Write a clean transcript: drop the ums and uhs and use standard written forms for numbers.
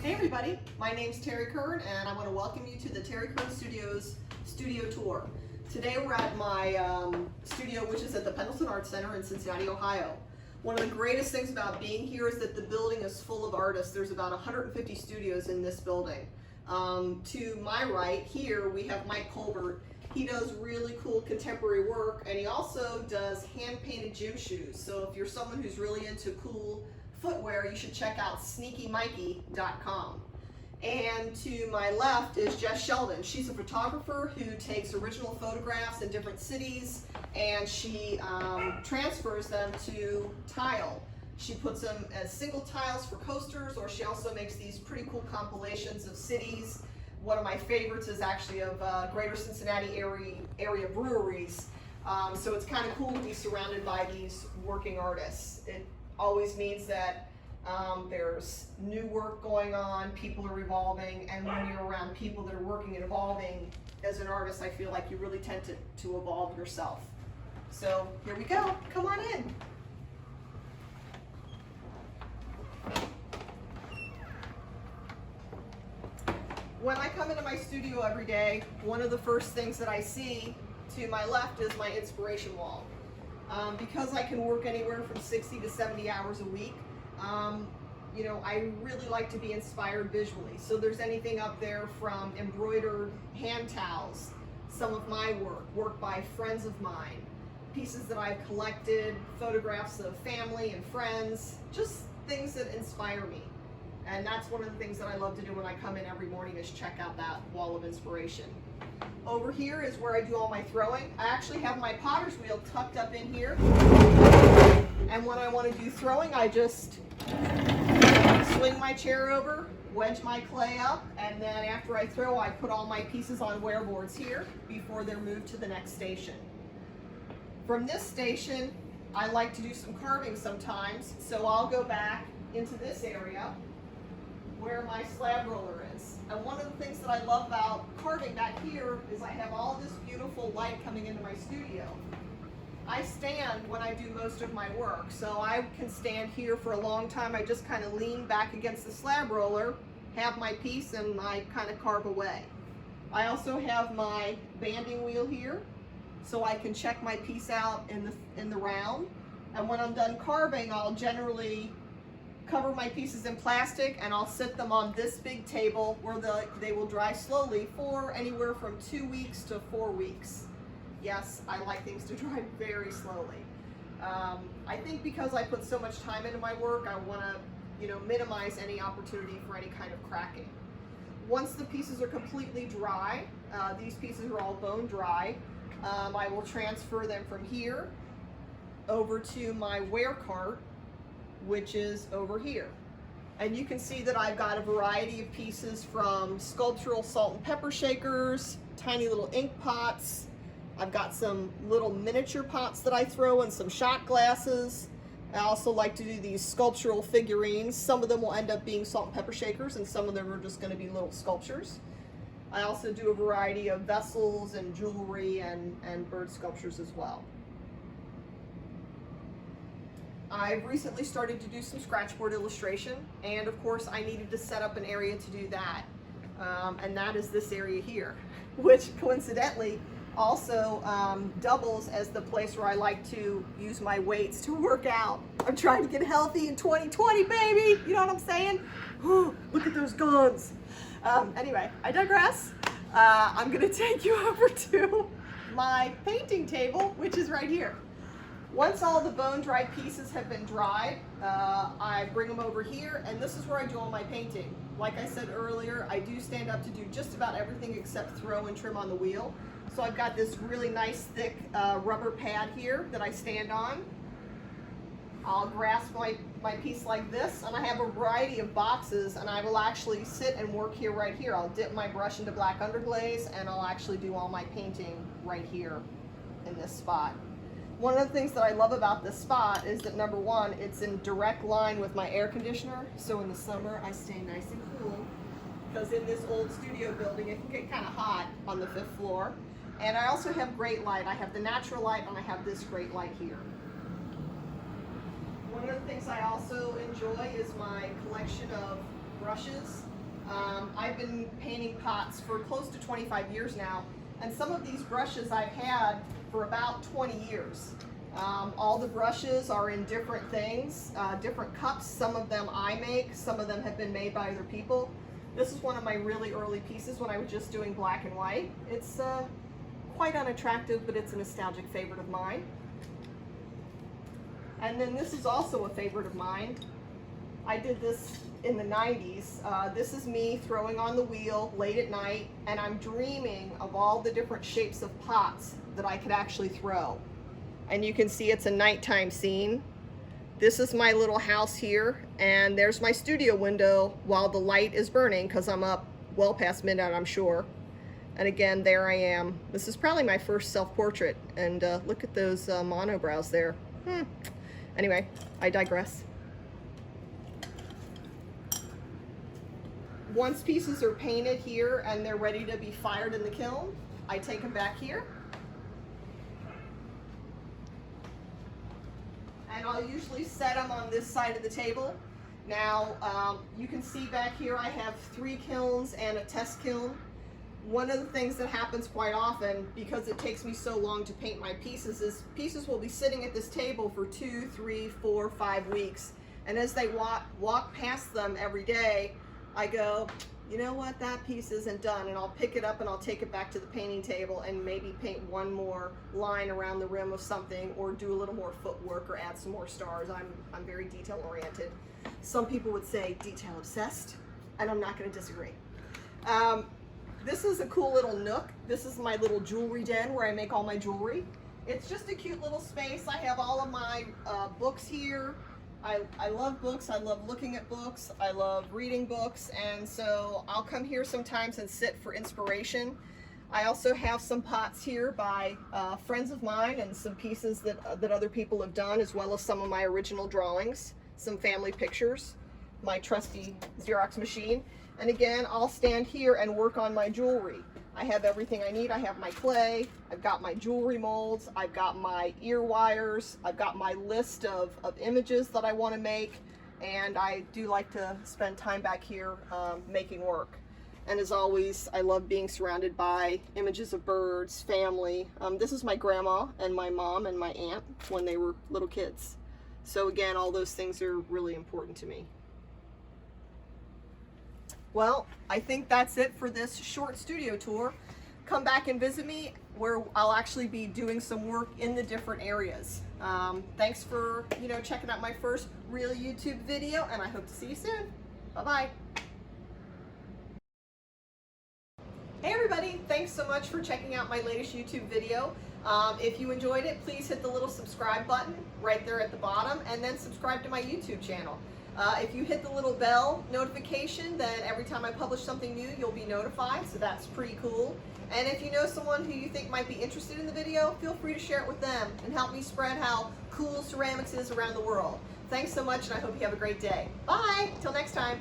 Hey everybody, my name's Terri Kern and I want to welcome you to the Terri Kern Studios studio tour. Today we're at my studio, which is at the Pendleton Arts Center in Cincinnati, Ohio. One of the greatest things about being here is that the building is full of artists. There's about 150 studios in this building. To my right here we have Mike Colbert. He does really cool contemporary work, and he also does hand-painted gym shoes. So if you're someone who's really into cool footwear, you should check out sneakymikey.com. And to my left is Jess Sheldon. She's a photographer who takes original photographs in different cities, and she transfers them to tile. She puts them as single tiles for coasters, or she also makes these pretty cool compilations of cities. One of my favorites is actually of greater Cincinnati area breweries. So it's kind of cool to be surrounded by these working artists. It always means that there's new work going on, people are evolving, and when you're around people that are working and evolving, as an artist, I feel like you really tend to evolve yourself. So here we go, come on in. When I come into my studio every day, one of the first things that I see to my left is my inspiration wall. Because I can work anywhere from 60 to 70 hours a week, you know, I really like to be inspired visually. So there's anything up there from embroidered hand towels, some of my work by friends of mine, pieces that I've collected, photographs of family and friends, just things that inspire me. And that's one of the things that I love to do when I come in every morning, is check out that wall of inspiration. Over here is where I do all my throwing. I actually have my potter's wheel tucked up in here. And when I want to do throwing, I just swing my chair over, wedge my clay up, and then after I throw, I put all my pieces on wear boards here before they're moved to the next station. From this station, I like to do some carving sometimes, so I'll go back into this area where my slab roller is. And one of the things that I love about carving back here is I have all this beautiful light coming into my studio. I stand when I do most of my work, so I can stand here for a long time. I just kind of lean back against the slab roller, have my piece, and I kind of carve away. I also have my banding wheel here, so I can check my piece out in the round. And when I'm done carving, I'll generally cover my pieces in plastic, and I'll sit them on this big table where they will dry slowly for anywhere from 2 weeks to 4 weeks. Yes, I like things to dry very slowly. I think because I put so much time into my work, I want to, minimize any opportunity for any kind of cracking. Once the pieces are completely dry, these pieces are all bone dry, I will transfer them from here over to my wear cart, which is over here. And you can see that I've got a variety of pieces, from sculptural salt and pepper shakers, tiny little ink pots. I've got some little miniature pots that I throw, and some shot glasses. I also like to do these sculptural figurines. Some of them will end up being salt and pepper shakers, and some of them are just going to be little sculptures. I also do a variety of vessels and jewelry and bird sculptures as well. I've recently started to do some scratchboard illustration, and of course I needed to set up an area to do that. And that is this area here, which coincidentally also doubles as the place where I like to use my weights to work out. I'm trying to get healthy in 2020, baby! You know what I'm saying? Look at those guns! Anyway, I digress. I'm gonna take you over to my painting table, which is right here. Once all the bone dry pieces have been dried, I bring them over here, and this is where I do all my painting. Like I said earlier, I do stand up to do just about everything except throw and trim on the wheel. So I've got this really nice thick rubber pad here that I stand on. I'll grasp my piece like this, and I have a variety of boxes, and I will actually sit and work here right here. I'll dip my brush into black underglaze, and I'll actually do all my painting right here in this spot. One of the things that I love about this spot is that, number one, it's in direct line with my air conditioner, so in the summer I stay nice and cool, because in this old studio building it can get kind of hot on the 5th floor. And I also have great light. I have the natural light, and I have this great light here. One of the things I also enjoy is my collection of brushes. I've been painting pots for close to 25 years now, and some of these brushes I've had for about 20 years. All the brushes are in different things, different cups. Some of them I make, some of them have been made by other people. This is one of my really early pieces when I was just doing black and white. It's quite unattractive, but it's a nostalgic favorite of mine. And then this is also a favorite of mine. I did this in the 90s. This is me throwing on the wheel late at night, and I'm dreaming of all the different shapes of pots that I could actually throw. And you can see it's a nighttime scene. This is my little house here, and there's my studio window while the light is burning because I'm up well past midnight, I'm sure. And again, there I am. This is probably my first self-portrait, and look at those monobrows there. Anyway, I digress. Once pieces are painted here and they're ready to be fired in the kiln, I take them back here. And I'll usually set them on this side of the table. Now, you can see back here I have 3 kilns and a test kiln. One of the things that happens quite often, because it takes me so long to paint my pieces, is pieces will be sitting at this table for 2, 3, 4, 5 weeks. And as they walk past them every day, I go, you know what, that piece isn't done, and I'll pick it up and I'll take it back to the painting table and maybe paint one more line around the rim of something, or do a little more footwork, or add some more stars. I'm very detail oriented. Some people would say detail obsessed, and I'm not going to disagree. This is a cool little nook. This is my little jewelry den where I make all my jewelry. It's just a cute little space. I have all of my books here. I love books. I love looking at books. I love reading books, and so I'll come here sometimes and sit for inspiration. I also have some pots here by friends of mine, and some pieces that other people have done, as well as some of my original drawings, some family pictures, my trusty Xerox machine. And again, I'll stand here and work on my jewelry. I have everything I need. I have my clay, I've got my jewelry molds, I've got my ear wires, I've got my list of images that I want to make, and I do like to spend time back here making work. And as always, I love being surrounded by images of birds, family. This is my grandma and my mom and my aunt when they were little kids. So again, all those things are really important to me. Well, I think that's it for this short studio tour. Come back and visit me, where I'll actually be doing some work in the different areas. Thanks for checking out my first real YouTube video, and I hope to see you soon. Bye-bye. Hey everybody, thanks so much for checking out my latest YouTube video. If you enjoyed it, please hit the little subscribe button right there at the bottom, and then subscribe to my YouTube channel. If you hit the little bell notification, then every time I publish something new, you'll be notified, so that's pretty cool. And if you know someone who you think might be interested in the video, feel free to share it with them and help me spread how cool ceramics is around the world. Thanks so much, and I hope you have a great day. Bye! Till next time.